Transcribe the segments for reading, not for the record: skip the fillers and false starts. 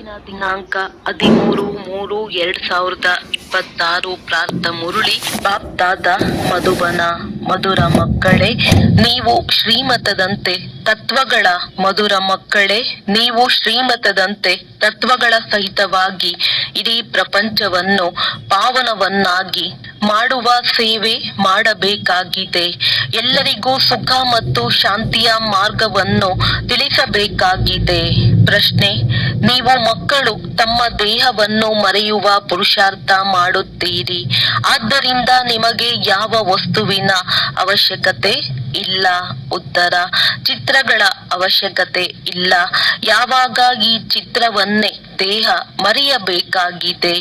ಇಂದಿನ ದಿನಾಂಕ 13/3/2026. ಪ್ರಾರ್ಥ ಮುರುಳಿ ಬಾಪ್ದಾದ ಮಧುಬನ. ಮಧುರ ಮಕ್ಕಳೇ, ನೀವು ಶ್ರೀಮತದಂತೆ ತತ್ವಗಳ ಮಧುರ ಮಕ್ಕಳೇ, ನೀವು ಶ್ರೀಮತದಂತೆ ತತ್ವಗಳ ಸಹಿತವಾಗಿ ಇಡೀ ಪ್ರಪಂಚವನ್ನು ಪಾವನವನ್ನಾಗಿ ಮಾಡುವ ಸೇವೆ ಮಾಡಬೇಕಾಗಿದೆ. ಎಲ್ಲರಿಗೂ ಸುಖ ಮತ್ತು ಶಾಂತಿಯ ಮಾರ್ಗವನ್ನು ತಿಳಿಸಬೇಕಾಗಿದೆ. ಪ್ರಶ್ನೆ: ನೀವು ಮಕ್ಕಳು ತಮ್ಮ ದೇಹವನ್ನು ಮರೆಯುವ ಪುರುಷಾರ್ಥ ಮಾಡುತ್ತೀರಿ, ಆದ್ದರಿಂದ ನಿಮಗೆ ಯಾವ ವಸ್ತುವಿನ ಅವಶ್ಯಕತೆ ಇಲ್ಲ. ಉತ್ತರ: ಚಿತ್ರಗಳ ಅವಶ್ಯಕತೆ ಇಲ್ಲ. ಯಾವಾಗ ಈ ಚಿತ್ರವನ್ನೇ ದೇಹ ಮರೆಯಬೇಕಾಗಿದೆ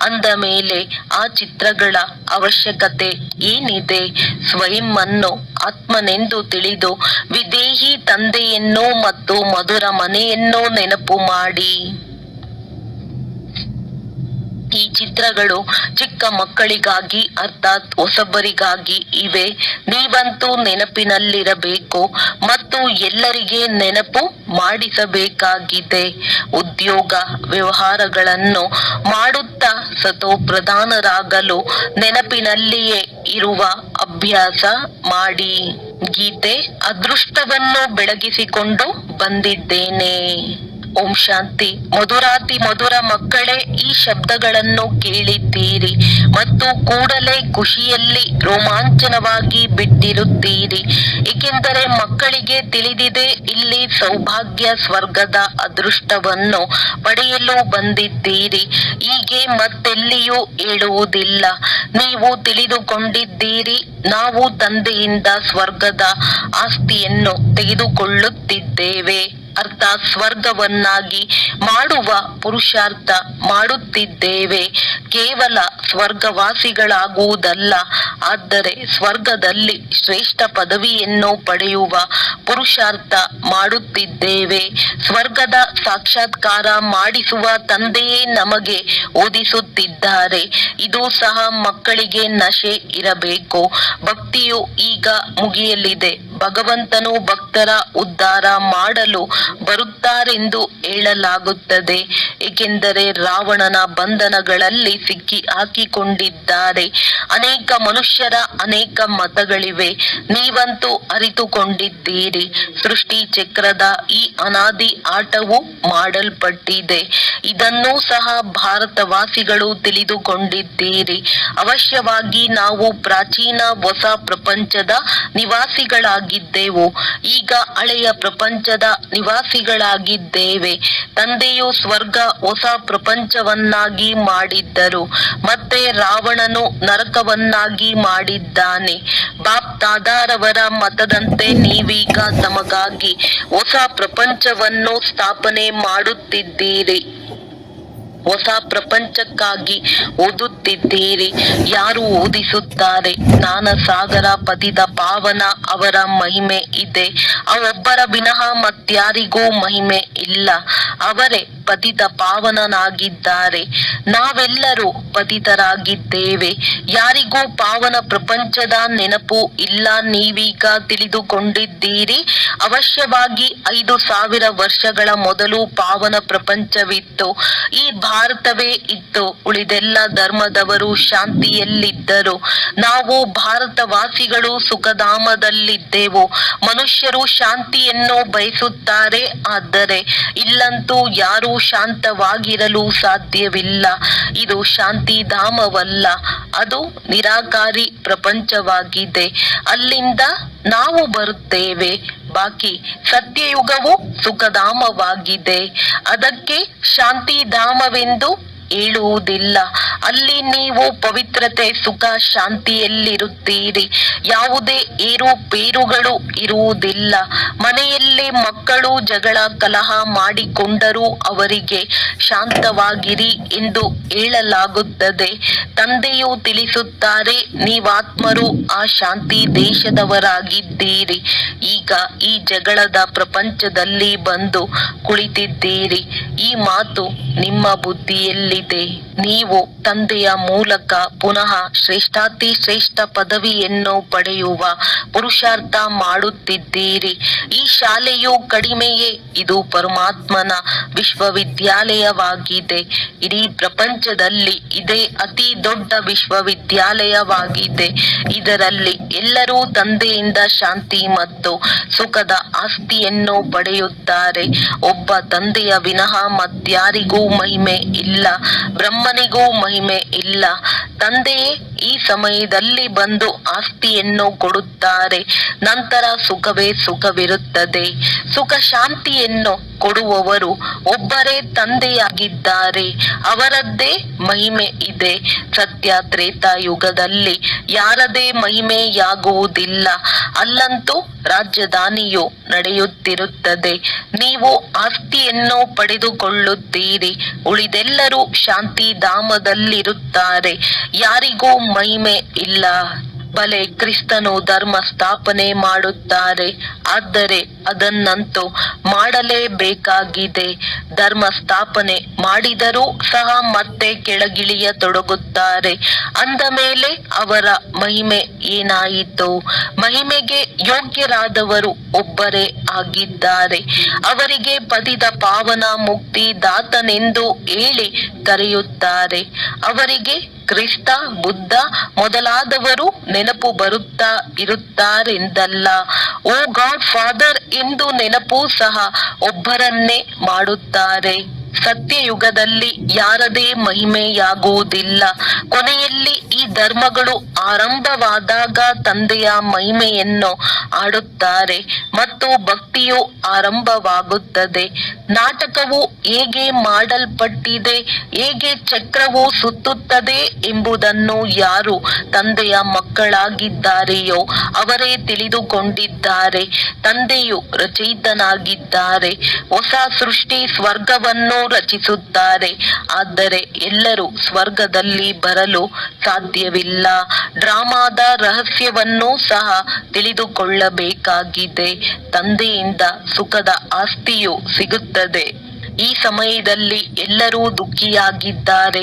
ಅಂದ ಮೇಲೆ ಆ ಚಿತ್ರಗಳ ಅವಶ್ಯಕತೆ ಏನಿದೆ? ಸ್ವಯಂ ಅನ್ನು ಆತ್ಮನೆಂದು ತಿಳಿದು ವಿದೇಹಿ ತಂದೆಯನ್ನು ಮತ್ತು ಮಧುರ ಮನೆಯನ್ನು ನೆನಪು ಮಾಡಿ. ಈ ಚಿತ್ರಗಳು ಚಿಕ್ಕ ಮಕ್ಕಳಿಗಾಗಿ ಅರ್ಥಾತ್ ಹೊಸಬರಿಗಾಗಿ ಇವೆ. ನೀವಂತೂ ನೆನಪಿನಲ್ಲಿರಬೇಕು ಮತ್ತು ಎಲ್ಲರಿಗೆ ನೆನಪು ಮಾಡಿಸಬೇಕಾಗಿದೆ. ಉದ್ಯೋಗ ವ್ಯವಹಾರಗಳನ್ನು ಮಾಡುತ್ತಾ ಸತೋಪ್ರಧಾನರಾಗಲು ನೆನಪಿನಲ್ಲಿಯೇ ಇರುವ ಅಭ್ಯಾಸ ಮಾಡಿ. ಗೀತೆ: ಅದೃಷ್ಟವನ್ನು ಬೆಳಗಿಸಿಕೊಂಡು ಬಂದಿದ್ದೇನೆ. ಓಂ ಶಾಂತಿ. ಮಧುರಾತಿ ಮಧುರ ಮಕ್ಕಳೇ, ಈ ಶಬ್ದಗಳನ್ನು ಕೇಳಿದ್ದೀರಿ ಮತ್ತು ಕೂಡಲೇ ಖುಷಿಯಲ್ಲಿ ರೋಮಾಂಚನವಾಗಿ ಬಿಟ್ಟಿರುತ್ತೀರಿ, ಏಕೆಂದರೆ ಮಕ್ಕಳಿಗೆ ತಿಳಿದಿದೆ ಇಲ್ಲಿ ಸೌಭಾಗ್ಯ ಸ್ವರ್ಗದ ಅದೃಷ್ಟವನ್ನು ಪಡೆಯಲು ಬಂದಿದ್ದೀರಿ. ಹೀಗೆ ಮತ್ತೆಲ್ಲಿಯೂ ಹೇಳುವುದಿಲ್ಲ. ನೀವು ತಿಳಿದುಕೊಂಡಿದ್ದೀರಿ, ನಾವು ತಂದೆಯಿಂದ ಸ್ವರ್ಗದ ಆಸ್ತಿಯನ್ನು ತೆಗೆದುಕೊಳ್ಳುತ್ತಿದ್ದೇವೆ, ಅರ್ಥಾತ್ ಸ್ವರ್ಗವನ್ನಾಗಿ ಮಾಡುವ ಪುರುಷಾರ್ಥ ಮಾಡುತ್ತಿದ್ದೇವೆ. ಕೇವಲ ಸ್ವರ್ಗವಾಸಿಗಳಾಗುವುದಲ್ಲ, ಆದರೆ ಸ್ವರ್ಗದಲ್ಲಿ ಶ್ರೇಷ್ಠ ಪದವಿಯನ್ನು ಪಡೆಯುವ ಪುರುಷಾರ್ಥ ಮಾಡುತ್ತಿದ್ದೇವೆ. ಸ್ವರ್ಗದ ಸಾಕ್ಷಾತ್ಕಾರ ಮಾಡಿಸುವ ತಂದೆಯೇ ನಮಗೆ ಓದಿಸುತ್ತಿದ್ದಾರೆ. ಇದು ಸಹ ಮಕ್ಕಳಿಗೆ ನಶೆ ಇರಬೇಕು. ಭಕ್ತಿಯು ಈಗ ಮುಗಿಯಲಿದೆ. ಭಗವಂತನು ಭಕ್ತರ ಉದ್ಧಾರ ಮಾಡಲು ಬರುತ್ತಾರೆಂದು ಹೇಳಲಾಗುತ್ತದೆ, ಏಕೆಂದರೆ ರಾವಣನ ಬಂಧನಗಳಲ್ಲಿ ಸಿಕ್ಕಿ ಹಾಕಿಕೊಂಡಿದ್ದಾರೆ. ಅನೇಕ ಮನುಷ್ಯರ ಅನೇಕ ಮತಗಳಿವೆ. ನೀವಂತೂ ಅರಿತುಕೊಂಡಿದ್ದೀರಿ, ಸೃಷ್ಟಿ ಚಕ್ರದ ಈ ಅನಾದಿ ಆಟವು ಮಾಡಲ್ಪಟ್ಟಿದೆ. ಇದನ್ನೂ ಸಹ ಭಾರತವಾಸಿಗಳು ತಿಳಿದುಕೊಂಡಿದ್ದೀರಿ. ಅವಶ್ಯವಾಗಿ ನಾವು ಪ್ರಾಚೀನ ಹೊಸ ಪ್ರಪಂಚದ ನಿವಾಸಿಗಳಾಗಿದ್ದೆವು, ಈಗ ಹಳೆಯ ಪ್ರಪಂಚದ ನಿವಾಸಿಗಳಾಗಿದ್ದೇವೆ. ತಂದೆಯು ಸ್ವರ್ಗ ಹೊಸ ಪ್ರಪಂಚವನ್ನಾಗಿ ಮಾಡಿದ್ದರು, ಮತ್ತೆ ರಾವಣನು ನರಕವನ್ನಾಗಿ ಮಾಡಿದ್ದಾನೆ. ಬಾಪ್ ದಾದಾರವರ ಮತದಂತೆ ನೀವೀಗ ತಮಗಾಗಿ ಹೊಸ ಪ್ರಪಂಚವನ್ನು ಸ್ಥಾಪನೆ ಮಾಡುತ್ತಿದ್ದೀರಿ, ಹೊಸ ಪ್ರಪಂಚಕ್ಕಾಗಿ ಓದುತ್ತಿದ್ದೀರಿ. ಯಾರು ಓದಿಸುತ್ತಾರೆ? ಜ್ಞಾನ ಸಾಗರ ಪತಿತ ಪಾವನ ಅವರ ಮಹಿಮೆ ಇದೆ. ಅವೊಬ್ಬರ ವಿನಃ ಮತ್ಯಾರಿಗೂ ಮಹಿಮೆ ಇಲ್ಲ. ಅವರೇ ಪತಿತ ಪಾವನನಾಗಿದ್ದಾರೆ. ನಾವೆಲ್ಲರೂ ಪತಿತರಾಗಿದ್ದೇವೆ. ಯಾರಿಗೂ ಪಾವನ ಪ್ರಪಂಚದ ನೆನಪು ಇಲ್ಲ. ನೀವೀಗ ತಿಳಿದುಕೊಂಡಿದ್ದೀರಿ, ಅವಶ್ಯವಾಗಿ 5000 ವರ್ಷಗಳ ಮೊದಲು ಪಾವನ ಪ್ರಪಂಚವಿತ್ತು. ಈ ಭಾರತವೇ ಇತ್ತು. ಉಳಿದೆಲ್ಲ ಧರ್ಮದವರು ಶಾಂತಿಯಲ್ಲಿದ್ದರು. ನಾವು ಭಾರತವಾಸಿಗಳು ಸುಖಧಾಮದಲ್ಲಿದ್ದೆವು. ಮನುಷ್ಯರು ಶಾಂತಿಯನ್ನು ಬಯಸುತ್ತಾರೆ, ಆದರೆ ಇಲ್ಲಂತೂ ಯಾರೂ ಶಾಂತವಾಗಿರಲು ಸಾಧ್ಯವಿಲ್ಲ. ಇದು ಶಾಂತಿಧಾಮವಲ್ಲ, ಅದು ನಿರಾಕಾರಿ ಪ್ರಪಂಚವಾಗಿದೆ. ಅಲ್ಲಿಂದ ನಾವು ಬರುತ್ತೇವೆ. ಬಾಕಿ ಸತ್ಯಯುಗವು ಸುಖಧಾಮವಾಗಿದೆ. ಅದಕ್ಕೆ ಶಾಂತಿಧಾಮವೆಂದು ಹೇಳುವುದಿಲ್ಲ. ಅಲ್ಲಿ ನೀವು ಪವಿತ್ರತೆ, ಸುಖ, ಶಾಂತಿಯಲ್ಲಿರುತ್ತೀರಿ. ಯಾವುದೇ ಏರುಪೇರುಗಳು ಇರುವುದಿಲ್ಲ. ಮನೆಯಲ್ಲಿ ಮಕ್ಕಳು ಜಗಳ ಕಲಹ ಮಾಡಿಕೊಂಡರೂ ಅವರಿಗೆ ಶಾಂತವಾಗಿರಿ ಎಂದು ಹೇಳಲಾಗುತ್ತದೆ. ತಂದೆಯು ತಿಳಿಸುತ್ತಾರೆ, ನೀವಾತ್ಮರು ಆ ಶಾಂತಿ ದೇಶದವರಾಗಿದ್ದೀರಿ. ಈಗ ಈ ಜಗಳದ ಪ್ರಪಂಚದಲ್ಲಿ ಬಂದು ಕುಳಿತಿದ್ದೀರಿ. ಈ ಮಾತು ನಿಮ್ಮ ಬುದ್ಧಿಯಲ್ಲಿ ಮಾಡಿದೆ. ನೀವು ತಂದೆಯ ಮೂಲಕ ಪುನಃ ಶ್ರೇಷ್ಠಾತಿ ಶ್ರೇಷ್ಠ ಪದವಿಯನ್ನು ಪಡೆಯುವ ಪುರುಷಾರ್ಥ ಮಾಡುತ್ತಿದ್ದೀರಿ. ಈ ಶಾಲೆಯು ಕಡಿಮೆಯೇ, ಇದು ಪರಮಾತ್ಮನ ವಿಶ್ವವಿದ್ಯಾಲಯವಾಗಿದೆ. ಇಡೀ ಪ್ರಪಂಚದಲ್ಲಿ ಇದೇ ಅತಿ ದೊಡ್ಡ ವಿಶ್ವವಿದ್ಯಾಲಯವಾಗಿದೆ. ಇದರಲ್ಲಿ ಎಲ್ಲರೂ ತಂದೆಯಿಂದ ಶಾಂತಿ ಮತ್ತು ಸುಖದ ಆಸ್ತಿಯನ್ನು ಪಡೆಯುತ್ತಾರೆ. ಒಬ್ಬ ತಂದೆಯ ವಿನಃ ಮತ್ಯಾರಿಗೂ ಮಹಿಮೆ ಇಲ್ಲ, ಬ್ರಹ್ಮನಿಗೂ ಮಹಿಮೆ ಇಲ್ಲ. ತಂದೆಯೇ ಈ ಸಮಯದಲ್ಲಿ ಬಂದು ಆಸ್ತಿಯನ್ನು ಕೊಡುತ್ತಾರೆ. ನಂತರ ಸುಖವೇ ಸುಖವಿರುತ್ತದೆ. ಸುಖ ಶಾಂತಿಯನ್ನು ಕೊಡುವವರು ಒಬ್ಬರೇ ತಂದೆಯಾಗಿದ್ದಾರೆ. ಅವರದ್ದೇ ಮಹಿಮೆ ಇದೆ. ಸತ್ಯ ತ್ರೇತಾಯುಗದಲ್ಲಿ ಯಾರದೇ ಮಹಿಮೆಯಾಗುವುದಿಲ್ಲ. ಅಲ್ಲಂತೂ ರಾಜಧಾನಿಯು ನಡೆಯುತ್ತಿರುತ್ತದೆ. ನೀವು ಆಸ್ತಿಯನ್ನು ಪಡೆದುಕೊಳ್ಳುತ್ತೀರಿ. ಉಳಿದೆಲ್ಲರೂ ಶಾಂತಿಧಾಮದಲ್ಲಿರುತ್ತಾರೆ. ಯಾರಿಗೂ ಮಹಿಮೆ ಇಲ್ಲ. ಬಲೆ ಕ್ರಿಸ್ತನು ಧರ್ಮ ಸ್ಥಾಪನೆ ಮಾಡುತ್ತಾರೆ, ಆದರೆ ಅದನ್ನಂತೂ ಮಾಡಲೇಬೇಕಾಗಿದೆ. ಧರ್ಮ ಸ್ಥಾಪನೆ ಮಾಡಿದರೂ ಸಹ ಮತ್ತೆ ಕೆಳಗಿಳಿಯತೊಡಗುತ್ತಾರೆ. ಅಂದ ಮೇಲೆ ಅವರ ಮಹಿಮೆ ಏನಾಯಿತು? ಮಹಿಮೆಗೆ ಯೋಗ್ಯರಾದವರು ಒಬ್ಬರೇ ಆಗಿದ್ದಾರೆ. ಅವರಿಗೆ ಪತಿತ ಪಾವನ ಮುಕ್ತಿ ದಾತನೆಂದು ಹೇಳಿ ಕರೆಯುತ್ತಾರೆ. ಅವರಿಗೆ ಕ್ರಿಸ್ತ, ಬುದ್ಧ ಮೊದಲಾದವರು ನೆನಪು ಬರುತ್ತಾ ಇರುತ್ತಾರೆಂದಲ್ಲ. ಓ ಗಾಡ್ ಫಾದರ್ ಎಂದು ನೆನಪು ಸಹ ಒಬ್ಬರನ್ನೇ ಮಾಡುತ್ತಾರೆ. ಸತ್ಯಯುಗದಲ್ಲಿ ಯಾರದೇ ಮಹಿಮೆಯಾಗುವುದಿಲ್ಲ. ಕೊನೆಯಲ್ಲಿ ಈ ಧರ್ಮಗಳು ಆರಂಭವಾದಾಗ ತಂದೆಯ ಮಹಿಮೆಯನ್ನು ಆಡುತ್ತಾರೆ ಮತ್ತು ಭಕ್ತಿಯು ಆರಂಭವಾಗುತ್ತದೆ. ನಾಟಕವು ಹೇಗೆ ಮಾಡಲ್ಪಟ್ಟಿದೆ, ಹೇಗೆ ಚಕ್ರವು ಸುತ್ತುತ್ತದೆ ಎಂಬುದನ್ನು ಯಾರು ತಂದೆಯ ಮಕ್ಕಳಾಗಿದ್ದಾರೆಯೋ ಅವರೇ ತಿಳಿದುಕೊಂಡಿದ್ದಾರೆ. ತಂದೆಯು ರಚಯಿತನಾಗಿದ್ದಾರೆ. ಹೊಸ ಸೃಷ್ಟಿ ಸ್ವರ್ಗವನ್ನು ರಚಿಸುತ್ತಾರೆ. ಆದರೆ ಎಲ್ಲರೂ ಸ್ವರ್ಗದಲ್ಲಿ ಬರಲು ಸಾಧ್ಯವಿಲ್ಲ. ಡ್ರಾಮಾದ ರಹಸ್ಯವನ್ನು ಸಹ ತಿಳಿದುಕೊಳ್ಳಬೇಕಾಗಿದೆ. ತಂದೆಯಿಂದ ಸುಖದ ಆಸ್ತಿಯು ಸಿಗುತ್ತದೆ. ಈ ಸಮಯದಲ್ಲಿ ಎಲ್ಲರೂ ದುಃಖಿಯಾಗಿದ್ದಾರೆ.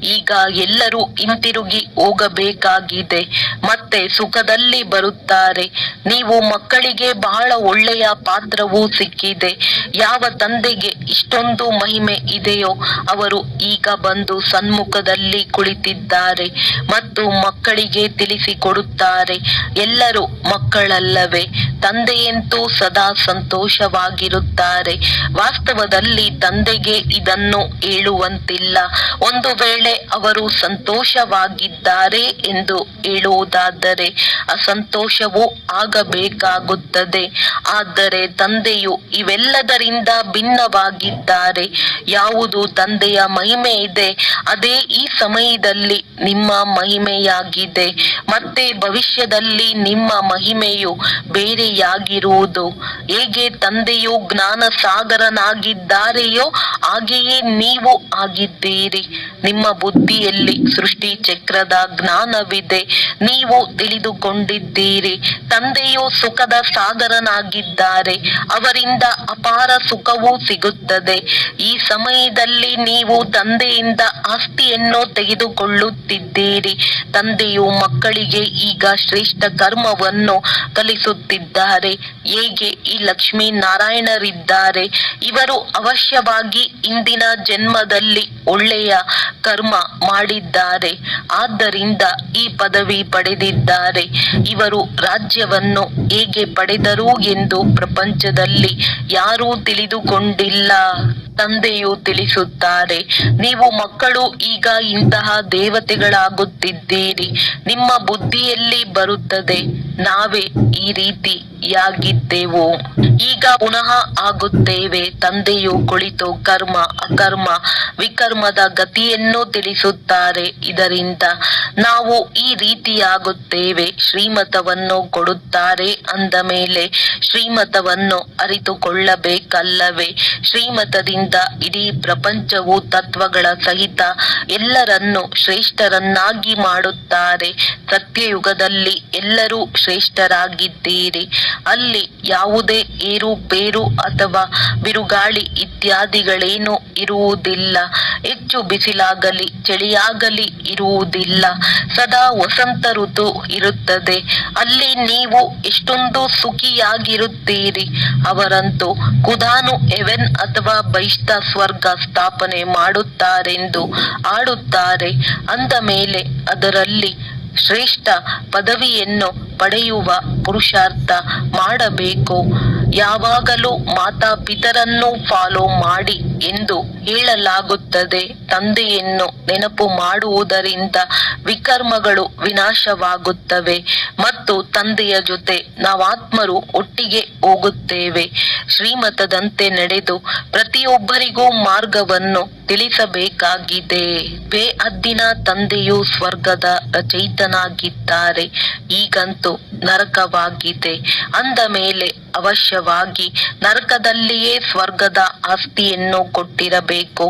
ಈಗ ಎಲ್ಲರೂ ಹಿಂತಿರುಗಿ ಹೋಗಬೇಕಾಗಿದೆ. ಮತ್ತೆ ಸುಖದಲ್ಲಿ ಬರುತ್ತಾರೆ. ನೀವು ಮಕ್ಕಳಿಗೆ ಬಹಳ ಒಳ್ಳೆಯ ಪಾತ್ರವು ಸಿಕ್ಕಿದೆ. ಯಾವ ತಂದೆಗೆ ಇಷ್ಟೊಂದು ಮಹಿಮೆ ಇದೆಯೋ ಅವರು ಈಗ ಬಂದು ಸನ್ಮುಖದಲ್ಲಿ ಕುಳಿತಿದ್ದಾರೆ ಮತ್ತು ಮಕ್ಕಳಿಗೆ ತಿಳಿಸಿಕೊಡುತ್ತಾರೆ. ಎಲ್ಲರೂ ಮಕ್ಕಳಲ್ಲವೇ? ತಂದೆಯಂತೂ ಸದಾ ಸಂತೋಷವಾಗಿರುತ್ತಾರೆ. ವಾಸ್ತವದಲ್ಲಿ ತಂದೆಗೆ ಇದನ್ನು ಹೇಳುವಂತಿಲ್ಲ. ಒಂದು ವೇಳೆ ಅವರು ಸಂತೋಷವಾಗಿದ್ದಾರೆ ಎಂದು ಹೇಳುವುದಾದರೆ ಅಸಂತೋಷವೂ ಆಗಬೇಕಾಗುತ್ತದೆ. ಆದರೆ ತಂದೆಯು ಇವೆಲ್ಲದರಿಂದ ಭಿನ್ನವಾಗಿದ್ದಾರೆ. ಯಾವುದು ತಂದೆಯ ಮಹಿಮೆ ಇದೆ ಅದೇ ಈ ಸಮಯದಲ್ಲಿ ನಿಮ್ಮ ಮಹಿಮೆಯಾಗಿದೆ. ಮತ್ತೆ ಭವಿಷ್ಯದಲ್ಲಿ ನಿಮ್ಮ ಮಹಿಮೆಯು ಬೇರೆಯಾಗಿರುವುದು. ಹೇಗೆ ತಂದೆಯು ಜ್ಞಾನ ಸಾಗರನಾಗಿದ್ದಾರೆಯೋ ಹಾಗೆಯೇ ನೀವು ಆಗಿದ್ದೀರಿ. ನಿಮ್ಮ ಬುದ್ಧಿಯಲ್ಲಿ ಸೃಷ್ಟಿ ಚಕ್ರದ ಜ್ಞಾನವಿದೆ. ನೀವು ತಿಳಿದುಕೊಂಡಿದ್ದೀರಿ. ತಂದೆಯು ಸುಖದ ಸಾಗರನಾಗಿದ್ದಾರೆ. ಅವರಿಂದ ಅಪಾರ ಸುಖವೂ ಸಿಗುತ್ತದೆ. ಈ ಸಮಯದಲ್ಲಿ ನೀವು ತಂದೆಯಿಂದ ಆಸ್ತಿಯನ್ನು ತೆಗೆದುಕೊಳ್ಳುತ್ತಿದ್ದೀರಿ. ತಂದೆಯು ಮಕ್ಕಳಿಗೆ ಈಗ ಶ್ರೇಷ್ಠ ಕರ್ಮವನ್ನು ಕಲಿಸುತ್ತಿದ್ದಾರೆ. ಹೇಗೆ ಈ ಲಕ್ಷ್ಮೀ ನಾರಾಯಣರಿದ್ದಾರೆ, ಇವರು ಅವಶ್ಯವಾಗಿ ಇಂದಿನ ಜನ್ಮದಲ್ಲಿ ಒಳ್ಳೆಯ ಕರ್ಮ ಮಾಡಿದ್ದಾರೆ. ಆದ್ದರಿಂದ ಈ ಪದವಿ ಪಡೆದಿದ್ದಾರೆ. ಇವರು ರಾಜ್ಯವನ್ನು ಹೇಗೆ ಪಡೆದರು ಎಂದು ಪ್ರಪಂಚದಲ್ಲಿ ಯಾರೂ ತಿಳಿದುಕೊಂಡಿಲ್ಲ. ತಂದೆಯು ತಿಳಿಸುತ್ತಾರೆ, ನೀವು ಮಕ್ಕಳು ಈಗ ಇಂತಹ ದೇವತೆಗಳಾಗುತ್ತಿದ್ದೀರಿ. ನಿಮ್ಮ ಬುದ್ಧಿಯಲ್ಲಿ ಬರುತ್ತದೆ, ನಾವೇ ಈ ರೀತಿಯಾಗಿದ್ದೆವು, ಈಗ ಪುನಃ ಆಗುತ್ತೇವೆ. ತಂದೆಯು ಕುಳಿತು ಕರ್ಮ, ಅಕರ್ಮ, ವಿಕರ್ಮದ ಗತಿಯನ್ನು ತಿಳಿಸುತ್ತಾರೆ. ಇದರಿಂದ ನಾವು ಈ ರೀತಿಯಾಗುತ್ತೇವೆ. ಶ್ರೀಮತವನ್ನು ಕೊಡುತ್ತಾರೆ. ಅಂದ ಮೇಲೆ ಶ್ರೀಮತವನ್ನು ಅರಿತುಕೊಳ್ಳಬೇಕಲ್ಲವೇ? ಶ್ರೀಮತದಿಂದ ಇಡೀ ಪ್ರಪಂಚವು ತತ್ವಗಳ ಸಹಿತ ಎಲ್ಲರನ್ನು ಶ್ರೇಷ್ಠರನ್ನಾಗಿ ಮಾಡುತ್ತಾರೆ. ಸತ್ಯಯುಗದಲ್ಲಿ ಎಲ್ಲರೂ ಶ್ರೇಷ್ಠರಾಗಿದ್ದೀರಿ. ಅಲ್ಲಿ ಯಾವುದೇ ಏರುಪೇರು ಅಥವಾ ಬಿರುಗಾಳಿ ಇತ್ಯಾದಿಗಳೇನೂ ಇರುವುದಿಲ್ಲ. ಹೆಚ್ಚು ಬಿಸಿಲಾಗಲಿ ಚಳಿಯಾಗಲಿ ಇರುವುದಿಲ್ಲ. ಸದಾ ವಸಂತ ಋತು ಇರುತ್ತದೆ. ಅಲ್ಲಿ ನೀವು ಎಷ್ಟೊಂದು ಸುಖಿಯಾಗಿರುತ್ತೀರಿ. ಅವರಂತೂ ಖುದಾನು ಹೆವೆನ್ ಅಥವಾ ಬಹಿಷ್ಠ ಸ್ವರ್ಗ ಸ್ಥಾಪನೆ ಮಾಡುತ್ತಾರೆಂದು ಆಡುತ್ತಾರೆ. ಅಂದ ಮೇಲೆ ಅದರಲ್ಲಿ ಶ್ರೇಷ್ಠ ಪದವಿಯನ್ನು ಪಡೆಯುವ ಪುರುಷಾರ್ಥ ಮಾಡಬೇಕು. ಯಾವಾಗಲೂ ಮಾತಾಪಿತರನ್ನು ಫಾಲೋ ಮಾಡಿ ಎಂದು ಹೇಳಲಾಗುತ್ತದೆ. ತಂದೆಯನ್ನು ನೆನಪು ಮಾಡುವುದರಿಂದ ವಿಕರ್ಮಗಳು ವಿನಾಶವಾಗುತ್ತವೆ ಮತ್ತು ತಂದೆಯ ಜೊತೆ ನಾವಾತ್ಮರು ಒಟ್ಟಿಗೆ ಹೋಗುತ್ತೇವೆ. ಶ್ರೀಮತದಂತೆ ನಡೆದು ಪ್ರತಿಯೊಬ್ಬರಿಗೂ ಮಾರ್ಗವನ್ನು ತಿಳಿಸಬೇಕಾಗಿದೆ. ಬೇಅದ್ದಿನ ತಂದೆಯು ಸ್ವರ್ಗದ ರಚಯಿತನಾಗಿದ್ದಾರೆ. ಈಗಂತೂ ನರಕವಾಗಿದೆ. ಅಂದ ಮೇಲೆ ಅವಶ್ಯವಾಗಿ ನರಕದಲ್ಲಿಯೇ ಸ್ವರ್ಗದ ಆಸ್ತಿಯನ್ನು ಕೊಟ್ಟಿರಬೇಕು.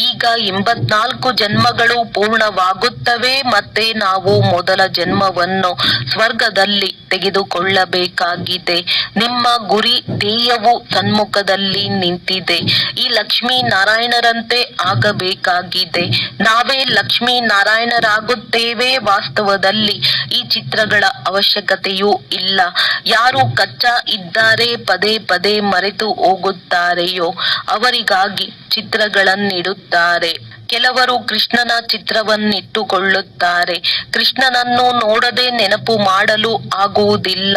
ಈಗ 84 ಜನ್ಮಗಳು ಪೂರ್ಣವಾಗುತ್ತವೆ. ಮತ್ತೆ ನಾವು ಮೊದಲ ಜನ್ಮವನ್ನು ಸ್ವರ್ಗದಲ್ಲಿ ತೆಗೆದುಕೊಳ್ಳಬೇಕಾಗಿದೆ. ನಿಮ್ಮ ಗುರಿ ಧ್ಯೇಯವು ಸನ್ಮುಖದಲ್ಲಿ ನಿಂತಿದೆ. ಈ ಲಕ್ಷ್ಮೀ ನಾರಾಯಣರಂತೆ ಆಗಬೇಕಾಗಿದೆ. ನಾವೇ ಲಕ್ಷ್ಮೀ ನಾರಾಯಣರಾಗುತ್ತೇವೆ. ವಾಸ್ತವದಲ್ಲಿ ಈ ಚಿತ್ರಗಳ ಅವಶ್ಯಕತೆಯೂ ಇಲ್ಲ. ಯಾರು ಕಚ್ಚಾ ಇದ್ದಾರೆ ಪದೇ ಪದೇ ಮರೆತು ಹೋಗುತ್ತಾರೆಯೋ ಅವರಿಗಾಗಿ ಚಿತ್ರಗಳನ್ನಿಡುತ್ತಾರೆ. ಕೆಲವರು ಕೃಷ್ಣನ ಚಿತ್ರವನ್ನಿಟ್ಟುಕೊಳ್ಳುತ್ತಾರೆ. ಕೃಷ್ಣನನ್ನು ನೋಡದೆ ನೆನಪು ಮಾಡಲು ಆಗುವುದಿಲ್ಲ.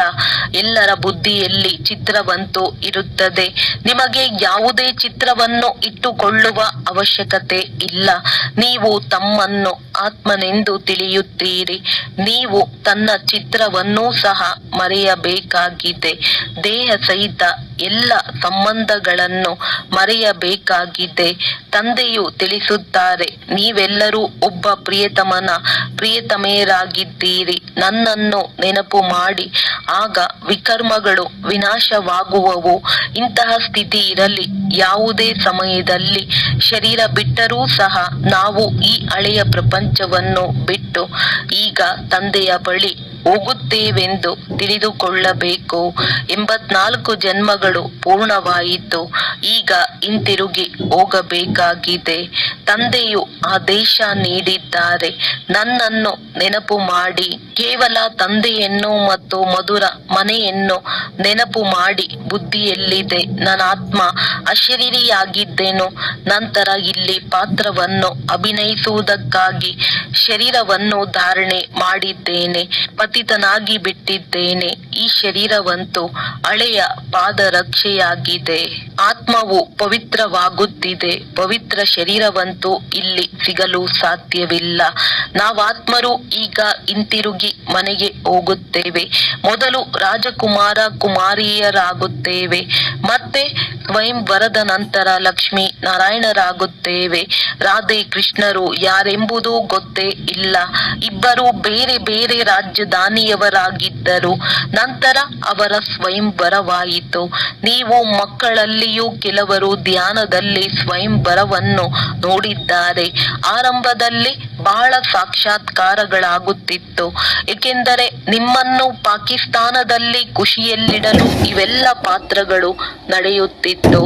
ಎಲ್ಲರ ಬುದ್ಧಿಯಲ್ಲಿ ಚಿತ್ರವಂತೂ ಇರುತ್ತದೆ. ನಿಮಗೆ ಯಾವುದೇ ಚಿತ್ರವನ್ನು ಇಟ್ಟುಕೊಳ್ಳುವ ಅವಶ್ಯಕತೆ ಇಲ್ಲ. ನೀವು ತಮ್ಮನ್ನು ಆತ್ಮನೆಂದು ತಿಳಿಯುತ್ತೀರಿ. ನೀವು ತನ್ನ ಚಿತ್ರವನ್ನೂ ಸಹ ಮರೆಯಬೇಕಾಗಿದೆ. ದೇಹ ಸಹಿತ ಎಲ್ಲ ಸಂಬಂಧಗಳನ್ನು ಮರೆಯಬೇಕಾಗಿದೆ. ತಂದೆಯು ತಿಳಿಸುತ್ತಾರೆ, ನೀವೆಲ್ಲರೂ ಒಬ್ಬ ಪ್ರಿಯತಮನ ಪ್ರಿಯತಮೆಯರಾಗಿದ್ದೀರಿ. ನನ್ನನ್ನು ನೆನಪು ಮಾಡಿ, ಆಗ ವಿಕರ್ಮಗಳು ವಿನಾಶವಾಗುವವು. ಇಂತಹ ಸ್ಥಿತಿ ಇರಲಿ. ಯಾವುದೇ ಸಮಯದಲ್ಲಿ ಶರೀರ ಬಿಟ್ಟರೂ ಸಹ ನಾವು ಈ ಹಳೆಯ ಪ್ರಪಂಚವನ್ನು ಬಿಟ್ಟು ಈಗ ತಂದೆಯ ಬಳಿ ಹೋಗುತ್ತೇವೆಂದು ತಿಳಿದುಕೊಳ್ಳಬೇಕು. 84 ಜನ್ಮಗಳು ಪೂರ್ಣವಾಯಿತು. ಈಗ ಹಿಂತಿರುಗಿ ಹೋಗಬೇಕಾಗಿದೆ. ತಂದೆಯು ಆದೇಶ ನೀಡಿದ್ದಾರೆ, ನನ್ನನ್ನು ನೆನಪು ಮಾಡಿ. ಕೇವಲ ತಂದೆಯನ್ನು ಮತ್ತು ಮಧುರ ಮನೆಯನ್ನು ನೆನಪು ಮಾಡಿ. ಬುದ್ಧಿಯಲ್ಲಿದೆ, ನಾನಾತ್ಮ ಅಶರೀರಿಯಾಗಿದ್ದೆನು. ನಂತರ ಇಲ್ಲಿ ಪಾತ್ರವನ್ನು ಅಭಿನಯಿಸುವುದಕ್ಕಾಗಿ ಶರೀರವನ್ನು ಧಾರಣೆ ಮಾಡಿದ್ದೇನೆ. ಪತಿತನಾಗಿ ಬಿಟ್ಟಿದ್ದೇನೆ. ಈ ಶರೀರವಂತೂ ಹಳೆಯ ಪಾದರಕ್ಷೆಯಾಗಿದೆ. ಆತ್ಮವು ಪವಿತ್ರವಾಗುತ್ತಿದೆ. ಪವಿತ್ರ ಶರೀರವಂತೂ ಇಲ್ಲಿ ಸಿಗಲು ಸಾಧ್ಯವಿಲ್ಲ. ನಾವಾತ್ಮರು ಈಗ ಹಿಂತಿರುಗಿ ಮನೆಗೆ ಹೋಗುತ್ತೇವೆ. ಮೊದಲು ರಾಜಕುಮಾರ ಕುಮಾರಿಯರಾಗುತ್ತೇವೆ. ಮತ್ತೆ ಸ್ವಯಂವರದ ನಂತರ ಲಕ್ಷ್ಮೀ ನಾರಾಯಣರಾಗುತ್ತೇವೆ. ರಾಧೆ ಕೃಷ್ಣರು ಯಾರೆಂಬುದು ಗೊತ್ತೇ ಇಲ್ಲ. ಇಬ್ಬರು ಬೇರೆ ಬೇರೆ ರಾಜಧಾನಿಯವರಾಗಿದ್ದರು. ನಂತರ ಅವರ ಸ್ವಯಂವರವಾಯಿತು. ನೀವು ಮಕ್ಕಳಲ್ಲಿಯೂ ಕೆಲವರು ಧ್ಯಾನದಲ್ಲಿ ಸ್ವಯಂವರವನ್ನು ನೋಡಿದ್ದಾರೆ. ಆರಂಭದಲ್ಲಿ ಬಹಳ ಸಾಕ್ಷಾತ್ಕಾರಗಳಾಗುತ್ತಿತ್ತು, ಏಕೆಂದರೆ ನಿಮ್ಮನ್ನು ಪಾಕಿಸ್ತಾನದಲ್ಲಿ ಖುಷಿಯಲ್ಲಿಡಲು ಇವೆಲ್ಲ ಪಾತ್ರಗಳು ನಡೆಯುತ್ತಿತ್ತು.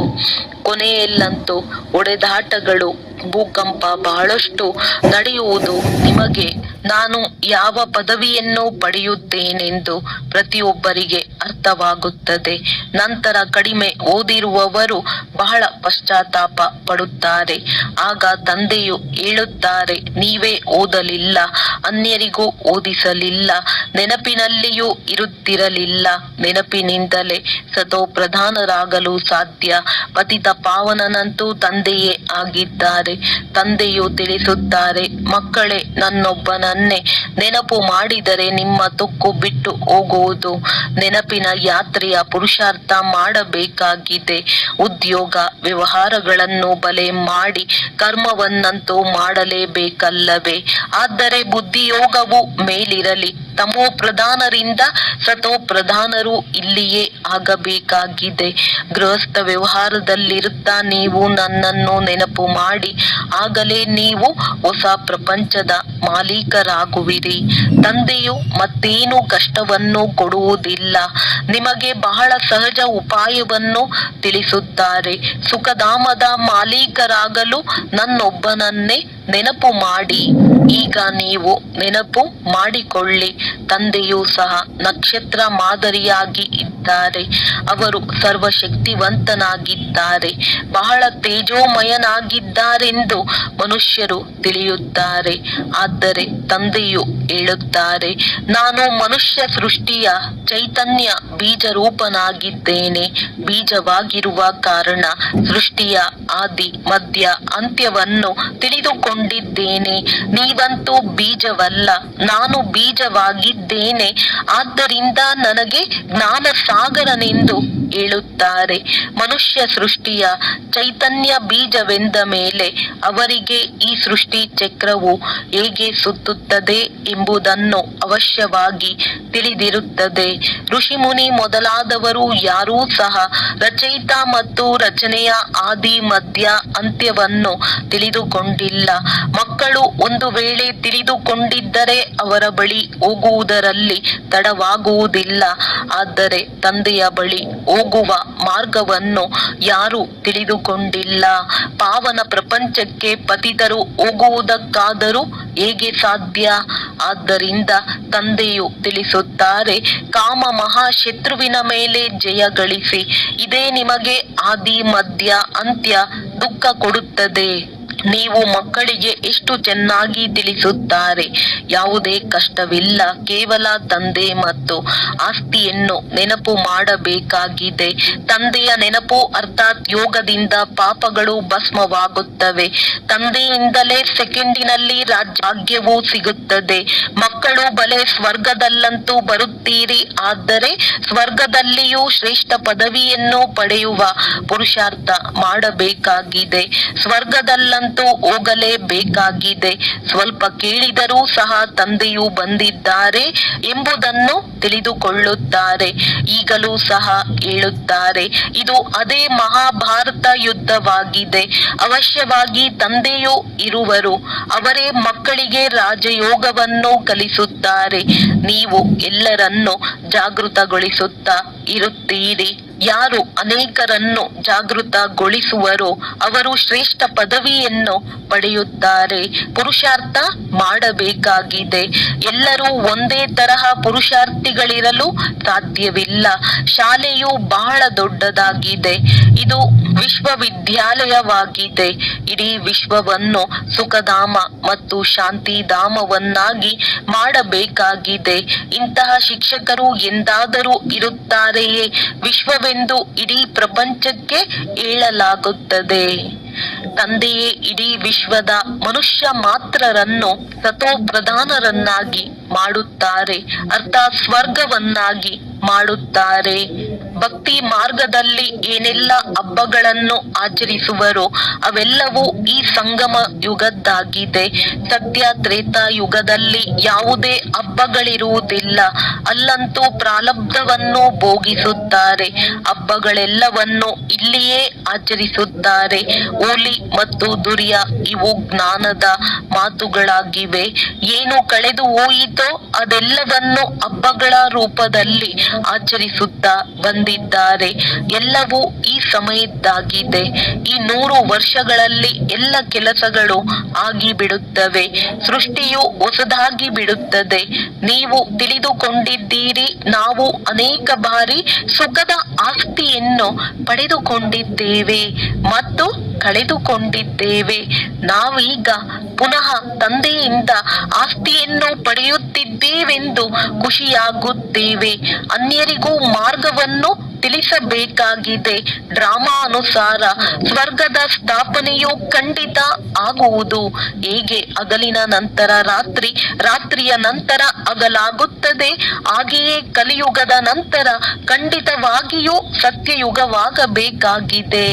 ಕೊನೆಯಲ್ಲಂತೂ ಹೊಡೆದಾಟಗಳು, ಭೂಕಂಪ ಬಹಳಷ್ಟು ನಡೆಯುವುದು. ನಿಮಗೆ ನಾನು ಯಾವ ಪದವಿಯನ್ನು ಪಡೆಯುತ್ತೇನೆಂದು ಪ್ರತಿಯೊಬ್ಬರಿಗೆ ಅರ್ಥವಾಗುತ್ತದೆ. ನಂತರ ಕಡಿಮೆ ಓದಿರುವವರು ಬಹಳ ಪಶ್ಚಾತ್ತಾಪ ಪಡುತ್ತಾರೆ. ಆಗ ತಂದೆಯು ಹೇಳುತ್ತಾರೆ, ನೀವೇ ಓದಲಿಲ್ಲ, ಅನ್ಯರಿಗೂ ಓದಿಸಲಿಲ್ಲ, ನೆನಪಿನಲ್ಲಿಯೂ ಇರುತ್ತಿರಲಿಲ್ಲ. ನೆನಪಿನಿಂದಲೇ ಸತೋ ಪ್ರಧಾನರಾಗಲು ಸಾಧ್ಯ. ಪತಿತ ಪಾವನನಂತೂ ತಂದೆಯೇ ಆಗಿದ್ದಾರೆ. ತಂದೆಯು ತಿಳಿಸುತ್ತಾರೆ, ಮಕ್ಕಳೇ, ನನ್ನೊಬ್ಬನನ್ನೇ ನೆನಪು ಮಾಡಿದರೆ ನಿಮ್ಮ ತುಕ್ಕು ಬಿಟ್ಟು ಹೋಗುವುದು. ನೆನಪಿನ ಯಾತ್ರೆಯ ಪುರುಷಾರ್ಥ ಮಾಡಬೇಕಾಗಿದೆ. ಉದ್ಯೋಗ ವ್ಯವಹಾರಗಳನ್ನು ಬಲೆ ಮಾಡಿ ಕರ್ಮವನ್ನಂತೂ ಮಾಡಲೇಬೇಕಲ್ಲವೇ? ಆದರೆ ಬುದ್ಧಿಯೋಗವು ಮೇಲಿರಲಿ. ತಮೋ ಪ್ರಧಾನರಿಂದ ಸತೋ ಪ್ರಧಾನರು ಇಲ್ಲಿಯೇ ಆಗಬೇಕಾಗಿದೆ. ಗೃಹಸ್ಥ ವ್ಯವಹಾರದಲ್ಲಿರುತ್ತಾ ನೀವು ನನ್ನನ್ನು ನೆನಪು ಮಾಡಿ, ಆಗಲೇ ನೀವು ಹೊಸ ಪ್ರಪಂಚದ ಮಾಲೀಕರಾಗುವಿರಿ. ತಂದೆಯು ಮತ್ತೇನು ಕಷ್ಟವನ್ನು ಕೊಡುವುದಿಲ್ಲ. ನಿಮಗೆ ಬಹಳ ಸಹಜ ಉಪಾಯವನ್ನು ತಿಳಿಸುತ್ತಾರೆ. ಸುಖಧಾಮದ ಮಾಲೀಕರಾಗಲು ನನ್ನೊಬ್ಬನನ್ನೇ ನೆನಪು ಮಾಡಿ. ಈಗ ನೀವು ನೆನಪು ಮಾಡಿಕೊಳ್ಳಿ, ತಂದೆಯೂ ಸಹ ನಕ್ಷತ್ರ ಮಾದರಿಯಾಗಿ ಇದ್ದಾರೆ. ಅವರು ಸರ್ವಶಕ್ತಿವಂತನಾಗಿದ್ದಾರೆ, ಬಹಳ ತೇಜೋಮಯನಾಗಿದ್ದಾರೆಂದು ಮನುಷ್ಯರು ತಿಳಿಯುತ್ತಾರೆ. ಆದರೆ ತಂದೆಯು ಹೇಳುತ್ತಾರೆ, ನಾನು ಮನುಷ್ಯ ಸೃಷ್ಟಿಯ ಚೈತನ್ಯ ಬೀಜರೂಪನಾಗಿದ್ದೇನೆ. ಬೀಜವಾಗಿರುವ ಕಾರಣ ಸೃಷ್ಟಿಯ ಆದಿ ಮಧ್ಯ ಅಂತ್ಯವನ್ನು ತಿಳಿದುಕೊಂಡಿದ್ದೇನೆ. ನೀವಂತೂ ಬೀಜವಲ್ಲ, ನಾನು ಬೀಜವಾಗಿದ್ದೇನೆ. ಆದ್ದರಿಂದ ನನಗೆ ಜ್ಞಾನ ಸಾಗರನೆಂದು ಹೇಳುತ್ತಾರೆ. ಮನುಷ್ಯ ಸೃಷ್ಟಿಯ ಚೈತನ್ಯ ಬೀಜವೆಂದ ಮೇಲೆ ಅವರಿಗೆ ಈ ಸೃಷ್ಟಿ ಚಕ್ರವು ಹೇಗೆ ಸುತ್ತುತ್ತದೆ ಎಂಬುದನ್ನು ಅವಶ್ಯವಾಗಿ ತಿಳಿದಿರುತ್ತದೆ. ಋಷಿಮುನಿ ಮೊದಲಾದವರು ಯಾರೂ ಸಹ ರಚಯಿತ ಮತ್ತು ರಚನೆಯ ಆದಿ ಮಧ್ಯ ಅಂತ್ಯವನ್ನು ತಿಳಿದುಕೊಂಡಿಲ್ಲ. ಮಕ್ಕಳು ಒಂದು ವೇಳೆ ತಿಳಿದುಕೊಂಡಿದ್ದರೆ ಅವರ ಬಳಿ ಹೋಗುವುದರಲ್ಲಿ ತಡವಾಗುವುದಿಲ್ಲ. ಆದರೆ ತಂದೆಯ ಬಳಿ ಹೋಗುವ ಮಾರ್ಗವನ್ನು ಯಾರೂ ತಿಳಿದುಕೊಂಡಿಲ್ಲ. ಪಾವನ ಪ್ರಪಂಚಕ್ಕೆ ಪತಿತರು ಹೋಗುವುದಕ್ಕಾದರೂ ಹೇಗೆ ಸಾಧ್ಯ? ಆದ್ದರಿಂದ ತಂದೆಯು ತಿಳಿಸುತ್ತಾರೆ, ಕಾಮ ಮಹಾಶತ್ರುವಿನ ಮೇಲೆ ಜಯ ಗಳಿಸಿ. ಇದೇ ನಿಮಗೆ ಆದಿ ಮಧ್ಯ ಅಂತ್ಯ ದುಃಖ ಕೊಡುತ್ತದೆ. ನೀವು ಮಕ್ಕಳಿಗೆ ಎಷ್ಟು ಚೆನ್ನಾಗಿ ತಿಳಿಸುತ್ತಾರೆ. ಯಾವುದೇ ಕಷ್ಟವಿಲ್ಲ, ಕೇವಲ ತಂದೆ ಮತ್ತು ಆಸ್ತಿಯನ್ನು ನೆನಪು ಮಾಡಬೇಕಾಗಿದೆ. ತಂದೆಯ ನೆನಪು ಅರ್ಥಾತ್ ಯೋಗದಿಂದ ಪಾಪಗಳು ಭಸ್ಮವಾಗುತ್ತವೆ. ತಂದೆಯಿಂದಲೇ ಸೆಕೆಂಡಿನಲ್ಲಿ ರಾಜ್ಯವು ಸಿಗುತ್ತದೆ. ಮಕ್ಕಳು ಬಲೆ ಸ್ವರ್ಗದಲ್ಲಂತೂ ಬರುತ್ತೀರಿ, ಆದರೆ ಸ್ವರ್ಗದಲ್ಲಿಯೂ ಶ್ರೇಷ್ಠ ಪದವಿಯನ್ನು ಪಡೆಯುವ ಪುರುಷಾರ್ಥ ಮಾಡಬೇಕಾಗಿದೆ. ಸ್ವರ್ಗದಲ್ಲಂತೂ ಹೋಗಲೇಬೇಕಾಗಿದೆ. ಸ್ವಲ್ಪ ಕೇಳಿದರೂ ಸಹ ತಂದೆಯು ಬಂದಿದ್ದಾರೆ ಎಂಬುದನ್ನು ತಿಳಿದುಕೊಳ್ಳುತ್ತಾರೆ. ಈಗಲೂ ಸಹ ಹೇಳುತ್ತಾರೆ, ಇದು ಅದೇ ಮಹಾಭಾರತ ಯುದ್ಧವಾಗಿದೆ. ಅವಶ್ಯವಾಗಿ ತಂದೆಯೂ ಇರುವರು. ಅವರೇ ಮಕ್ಕಳಿಗೆ ರಾಜಯೋಗವನ್ನು ಕಲಿಸುತ್ತಾರೆ. ನೀವು ಎಲ್ಲರನ್ನೂ ಜಾಗೃತಗೊಳಿಸುತ್ತಾ ಇರುತ್ತೀರಿ. ಯಾರು ಅನೇಕರನ್ನು ಜಾಗೃತಗೊಳಿಸುವರೋ ಅವರು ಶ್ರೇಷ್ಠ ಪದವಿಯನ್ನು ಪಡೆಯುತ್ತಾರೆ. ಪುರುಷಾರ್ಥ ಮಾಡಬೇಕಾಗಿದೆ. ಎಲ್ಲರೂ ಒಂದೇ ತರಹ ಪುರುಷಾರ್ಥಿಗಳಿರಲು ಸಾಧ್ಯವಿಲ್ಲ. ಶಾಲೆಯು ಬಹಳ ದೊಡ್ಡದಾಗಿದೆ. ಇದು ವಿಶ್ವವಿದ್ಯಾಲಯವಾಗಿದೆ. ಇಡೀ ವಿಶ್ವವನ್ನು ಸುಖಧಾಮ ಮತ್ತು ಶಾಂತಿಧಾಮವನ್ನಾಗಿ ಮಾಡಬೇಕಾಗಿದೆ. ಇಂತಹ ಶಿಕ್ಷಕರು ಎಂದಾದರೂ ಇರುತ್ತಾರೆಯೇ? ವಿಶ್ವವೆಂದು ಇಡೀ ಪ್ರಪಂಚಕ್ಕೆ ಹೇಳಲಾಗುತ್ತದೆ. ತಂದೆಯೇ ಇಡೀ ವಿಶ್ವದ ಮನುಷ್ಯ ಮಾತ್ರರನ್ನು ಸತೋ ಪ್ರಧಾನರನ್ನಾಗಿ ಮಾಡುತ್ತಾರೆ, ಅರ್ಥಾತ್ ಸ್ವರ್ಗವನ್ನಾಗಿ ಮಾಡುತ್ತಾರೆ. ಭಕ್ತಿ ಮಾರ್ಗದಲ್ಲಿ ಏನೆಲ್ಲ ಹಬ್ಬಗಳನ್ನು ಆಚರಿಸುವರೋ ಅವೆಲ್ಲವೂ ಈ ಸಂಗಮ ಯುಗದ್ದಾಗಿದೆ. ಸತ್ಯ ತ್ರೇತಾ ಯುಗದಲ್ಲಿ ಯಾವುದೇ ಹಬ್ಬಗಳಿರುವುದಿಲ್ಲ. ಅಲ್ಲಂತೂ ಪ್ರಾರಬ್ಧವನ್ನು ಭೋಗಿಸುತ್ತಾರೆ. ಹಬ್ಬಗಳೆಲ್ಲವನ್ನು ಇಲ್ಲಿಯೇ ಆಚರಿಸುತ್ತಾರೆ. ಹೋಲಿ ಮತ್ತು ದುರ್ಯ ಇವು ಜ್ಞಾನದ ಮಾತುಗಳಾಗಿವೆ. ಏನು ಕಳೆದು ಹೋಯಿತೋ ಅದೆಲ್ಲವನ್ನು ಹಬ್ಬಗಳ ರೂಪದಲ್ಲಿ ಆಚರಿಸುತ್ತಾ ಬಂದಿದ್ದಾರೆ. ಎಲ್ಲವೂ ಈ ಸಮಯದ್ದಾಗಿದೆ. ಈ 100 ವರ್ಷಗಳಲ್ಲಿ ಎಲ್ಲ ಕೆಲಸಗಳು ಆಗಿಬಿಡುತ್ತವೆ. ಸೃಷ್ಟಿಯು ಹೊಸದಾಗಿ ಬಿಡುತ್ತದೆ. ನೀವು ತಿಳಿದುಕೊಂಡಿದ್ದೀರಿ, ನಾವು ಅನೇಕ ಬಾರಿ ಸುಖದ ಆಸ್ತಿಯನ್ನು ಪಡೆದುಕೊಂಡಿದ್ದೇವೆ ಮತ್ತು ಕಳೆದುಕೊಂಡಿದ್ದೇವೆ. ನಾವೀಗ ಪುನಃ ತಂದೆಯಿಂದ ಆಸ್ತಿಯನ್ನು ಪಡೆಯುತ್ತಿದ್ದೇವೆಂದು ಖುಷಿಯಾಗುತ್ತೇವೆ. ಅನ್ಯರಿಗೂ ಮಾರ್ಗವನ್ನು ತಿಳಿಸಬೇಕಾಗಿದೆ. ಡ್ರಾಮಾ ಅನುಸಾರ ಸ್ವರ್ಗದ ಸ್ಥಾಪನೆಯು ಖಂಡಿತ ಆಗುವುದು. ಹೇಗೆ ಹಗಲಿನ ನಂತರ ರಾತ್ರಿ, ರಾತ್ರಿಯ ನಂತರ ಹಗಲಾಗುತ್ತದೆ, ಹಾಗೆಯೇ ಕಲಿಯುಗದ ನಂತರ ಖಂಡಿತವಾಗಿಯೂ ಸತ್ಯಯುಗವಾಗಬೇಕಾಗಿದೆ.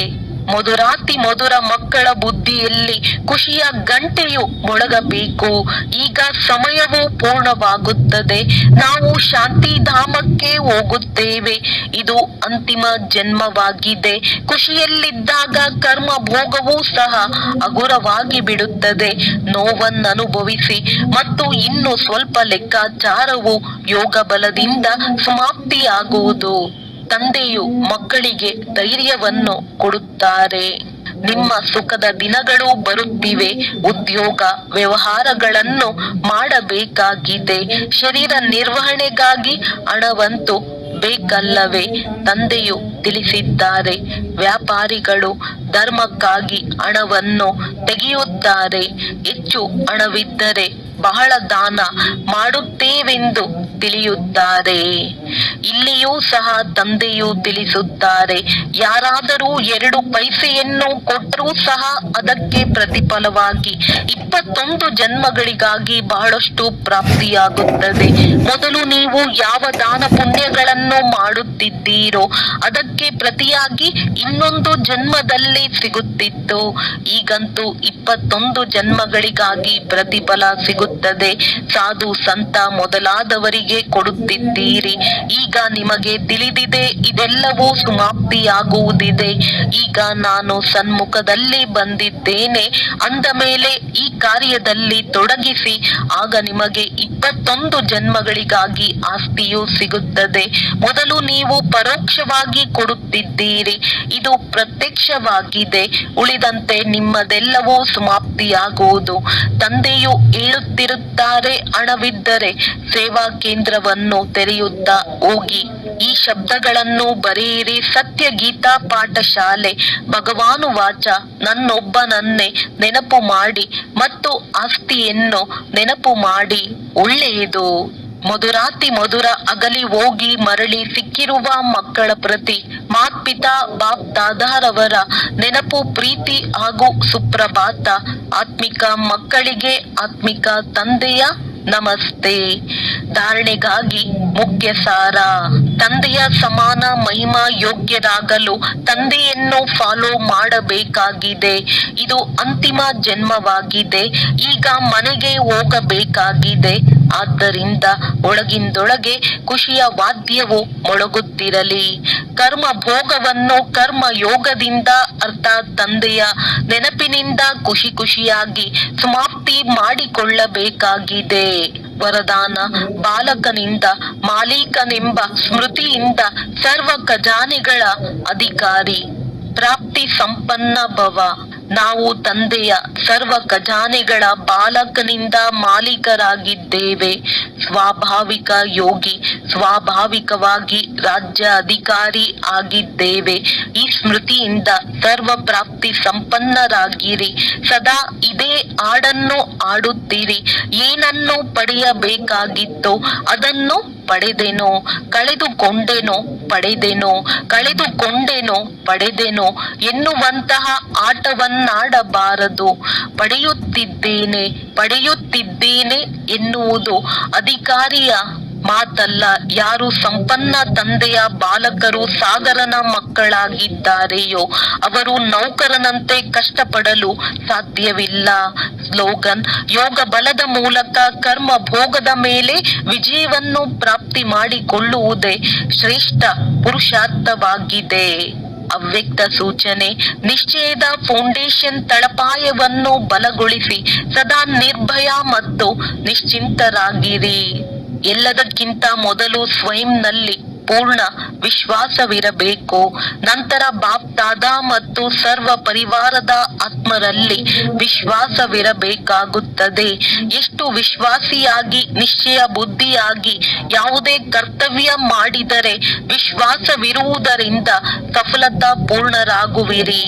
ಮಧುರಾತಿ ಮಧುರ ಮಕ್ಕಳ ಬುದ್ಧಿಯಲ್ಲಿ ಖುಷಿಯ ಗಂಟೆಯು ಮೊಳಗಬೇಕು. ಈಗ ಸಮಯವು ಪೂರ್ಣವಾಗುತ್ತದೆ. ನಾವು ಶಾಂತಿಧಾಮಕ್ಕೆ ಹೋಗುತ್ತೇವೆ. ಇದು ಅಂತಿಮ ಜನ್ಮವಾಗಿದೆ. ಖುಷಿಯಲ್ಲಿದ್ದಾಗ ಕರ್ಮ ಭೋಗವೂ ಸಹ ಹಗುರವಾಗಿ ಬಿಡುತ್ತದೆ. ನೋವನ್ನನುಭವಿಸಿ ಮತ್ತು ಇನ್ನು ಸ್ವಲ್ಪ ಲೆಕ್ಕಾಚಾರವು ಯೋಗ ಬಲದಿಂದ ಸಮಾಪ್ತಿಯಾಗುವುದು. ತಂದೆಯು ಮಕ್ಕಳಿಗೆ ಧೈರ್ಯವನ್ನು ಕೊಡುತ್ತಾರೆ. ನಿಮ್ಮ ಸುಖದ ದಿನಗಳು ಬರುತ್ತಿವೆ. ಉದ್ಯೋಗ ವ್ಯವಹಾರಗಳನ್ನು ಮಾಡಬೇಕಾಗಿದೆ. ಶರೀರ ನಿರ್ವಹಣೆಗಾಗಿ ಹಣವಂತೂ ಬೇಕಲ್ಲವೇ? ತಂದೆಯು ತಿಳಿಸಿದ್ದಾರೆ. ವ್ಯಾಪಾರಿಗಳು ಧರ್ಮಕ್ಕಾಗಿ ಹಣವನ್ನು ತೆಗೆಯುತ್ತಾರೆ. ಹೆಚ್ಚು ಹಣವಿದ್ದರೆ ಬಹಳ ದಾನ ಮಾಡುತ್ತೇವೆಂದು ತಿಳಿಯುತ್ತಾರೆ. ಇಲ್ಲಿಯೂ ಸಹ ತಂದೆಯು ತಿಳಿಸುತ್ತಾರೆ, ಯಾರಾದರೂ 2 ಪೈಸೆಯನ್ನು ಕೊಟ್ಟರೂ ಸಹ ಅದಕ್ಕೆ ಪ್ರತಿಫಲವಾಗಿ 21 ಜನ್ಮಗಳಿಗಾಗಿ ಬಹಳಷ್ಟು ಪ್ರಾಪ್ತಿಯಾಗುತ್ತದೆ. ಮೊದಲು ನೀವು ಯಾವ ದಾನ ಪುಣ್ಯಗಳನ್ನು ಮಾಡುತ್ತಿದ್ದೀರೋ ಅದಕ್ಕೆ ಪ್ರತಿಯಾಗಿ ಇನ್ನೊಂದು ಜನ್ಮದಲ್ಲಿ ಸಿಗುತ್ತಿತ್ತು. ಈಗಂತೂ 21 ಜನ್ಮಗಳಿಗಾಗಿ ಪ್ರತಿಫಲ ಸಿಗುತ್ತದೆ. ಸಾಧು ಸಂತ ಮೊದಲಾದವರಿಗೆ ಕೊಡುತ್ತಿದ್ದೀರಿ. ಈಗ ನಿಮಗೆ ತಿಳಿದಿದೆ ಇದೆಲ್ಲವೂ ಸಮಾಪ್ತಿಯಾಗುವುದಿದೆ. ಈಗ ನಾನು ಸನ್ಮುಖದಲ್ಲಿ ಬಂದಿದ್ದೇನೆ ಅಂದ ಮೇಲೆ ಈ ಕಾರ್ಯದಲ್ಲಿ ತೊಡಗಿಸಿ. ಆಗ ನಿಮಗೆ 21 ಜನ್ಮಗಳಿಗಾಗಿ ಆಸ್ತಿಯು ಸಿಗುತ್ತದೆ. ಮೊದಲು ನೀವು ಪರೋಕ್ಷವಾಗಿ ಕೊಡುತ್ತಿದ್ದೀರಿ, ಇದು ಪ್ರತ್ಯಕ್ಷವಾಗಿದೆ. ಉಳಿದಂತೆ ನಿಮ್ಮದೆಲ್ಲವೂ ಸಮಾಪ್ತಿಯಾಗುವುದು. ತಂದೆಯು ಹೇಳುತ್ತಿರುತ್ತಾರೆ, ಹಣವಿದ್ದರೆ ಸೇವಾ ಕೇಂದ್ರವನ್ನು ತೆರೆಯುತ್ತಾ ಹೋಗಿ. ಈ ಶಬ್ದಗಳನ್ನು ಬರೆಯಿರಿ. ಸತ್ಯ ಗೀತಾ ಪಾಠಶಾಲೆ. ಭಗವಾನುವಾಚ, ನನ್ನೊಬ್ಬನನ್ನೇ ನೆನಪು ಮಾಡಿ ಮತ್ತು ಆಸ್ತಿಯನ್ನು ನೆನಪು ಮಾಡಿ. ಒಳ್ಳೆಯದು. ಮಧುರಾತಿ ಮಧುರ ಅಗಲಿ ಹೋಗಿ ಮರಳಿ ಸಿಕ್ಕಿರುವ ಮಕ್ಕಳ ಪ್ರತಿ ಮಾತ್ಪಿತಾ ಬಾಪ್ ದಾದಾರವರ ನೆನಪು, ಪ್ರೀತಿ ಹಾಗೂ ಸುಪ್ರಭಾತ. ಆತ್ಮಿಕ ಮಕ್ಕಳಿಗೆ ಆತ್ಮಿಕ ತಂದೆಯ ನಮಸ್ತೆ. ಧಾರಣೆಗಾಗಿ ಮುಖ್ಯ ಸಾರ. ತಂದೆಯ ಸಮಾನ ಮಹಿಮಾ ಯೋಗ್ಯರಾಗಲು ತಂದೆಯನ್ನು ಫಾಲೋ ಮಾಡಬೇಕಾಗಿದೆ. ಇದು ಅಂತಿಮ ಜನ್ಮವಾಗಿದೆ. ಈಗ ಮನೆಗೆ ಹೋಗಬೇಕಾಗಿದೆ. ಆದ್ದರಿಂದ ಒಳಗಿಂದೊಳಗೆ ಖುಷಿಯ ವಾದ್ಯವು ಮೊಳಗುತ್ತಿರಲಿ. ಕರ್ಮ ಭೋಗವನ್ನು ಕರ್ಮ ಯೋಗದಿಂದ ಅರ್ಥಾತ್ ತಂದೆಯ ನೆನಪಿನಿಂದ ಖುಷಿ ಖುಷಿಯಾಗಿ ಸಮಾಪ್ತಿ ಮಾಡಿಕೊಳ್ಳಬೇಕಾಗಿದೆ. ವರದಾನ. ಬಾಲಕನಿಂದ ಮಾಲೀಕನೆಂಬ ಸ್ಮೃತಿಯಿಂದ ಸರ್ವ ಖಜಾನೆಗಳ ಅಧಿಕಾರಿ ಪ್ರಾಪ್ತಿ ಸಂಪನ್ನ ಭವ. ನಾವು ತಂದೆಯ ಸರ್ವ ಖಜಾನೆಗಳ ಬಾಲಕನಿಂದ ಮಾಲೀಕರಾಗಿದ್ದೇವೆ. ಸ್ವಾಭಾವಿಕ ಯೋಗಿ, ಸ್ವಾಭಾವಿಕವಾಗಿ ರಾಜ್ಯ ಅಧಿಕಾರಿ ಆಗಿದ್ದೇವೆ. ಈ ಸ್ಮೃತಿಯಿಂದ ಸರ್ವ ಪ್ರಾಪ್ತಿ ಸಂಪನ್ನರಾಗಿರಿ. ಸದಾ ಇದೇ ಹಾಡನ್ನು ಹಾಡುತ್ತೀರಿ. ಏನನ್ನು ಪಡೆಯಬೇಕಾಗಿತ್ತೋ ಅದನ್ನು ಪಡೆದೆನೋ, ಕಳೆದುಕೊಂಡೆನೋ ಪಡೆದೆನೋ, ಕಳೆದುಕೊಂಡೆನೋ ಪಡೆದೆನೋ ಎನ್ನುವಂತಹ ಆಟವನ್ನಾಡಬಾರದು. ಪಡೆಯುತ್ತಿದ್ದೇನೆ ಪಡೆಯುತ್ತಿದ್ದೇನೆ ಎನ್ನುವುದು ಅಧಿಕಾರಿಯ ಮಾತಲ್ಲ. ಯಾರು ಸಂಪನ್ನ ತಂದೆಯ ಬಾಲಕರು ಸಾಗರನ ಮಕ್ಕಳಾಗಿದ್ದಾರೆಯೋ ಅವರು ನೌಕರನಂತೆ ಕಷ್ಟಪಡಲು ಸಾಧ್ಯವಿಲ್ಲ. ಸ್ಲೋಗನ್. ಯೋಗ ಬಲದ ಮೂಲಕ ಕರ್ಮ ಭೋಗದ ಮೇಲೆ ವಿಜಯವನ್ನು ಪ್ರಾಪ್ತಿ ಮಾಡಿಕೊಳ್ಳುವುದೇ ಶ್ರೇಷ್ಠ ಪುರುಷಾರ್ಥವಾಗಿದೆ. ಅವ್ಯಕ್ತ ಸೂಚನೆ. ನಿಶ್ಚಯದ ಫೌಂಡೇಶನ್ ತಳಪಾಯವನ್ನು ಬಲಗೊಳಿಸಿ ಸದಾ ನಿರ್ಭಯ ಮತ್ತು ನಿಶ್ಚಿಂತರಾಗಿರಿ. ಎಲ್ಲದಕ್ಕಿಂತ ಮೊದಲು ಸ್ವಯಂನಲ್ಲಿ ಪೂರ್ಣ ವಿಶ್ವಾಸವಿರಬೇಕು. ನಂತರ ಬಾಪ್ ದಾದಾ ಮತ್ತು ಸರ್ವ ಪರಿವಾರದ ಆತ್ಮರಲ್ಲಿ ವಿಶ್ವಾಸವಿರಬೇಕಾಗುತ್ತದೆ. ಎಷ್ಟು ವಿಶ್ವಾಸಿಯಾಗಿ ನಿಶ್ಚಯ ಬುದ್ಧಿಯಾಗಿ ಯಾವುದೇ ಕರ್ತವ್ಯ ಮಾಡಿದರೆ ವಿಶ್ವಾಸವಿರುವುದರಿಂದ ಸಫಲತಾ ಪೂರ್ಣರಾಗುವಿರಿ.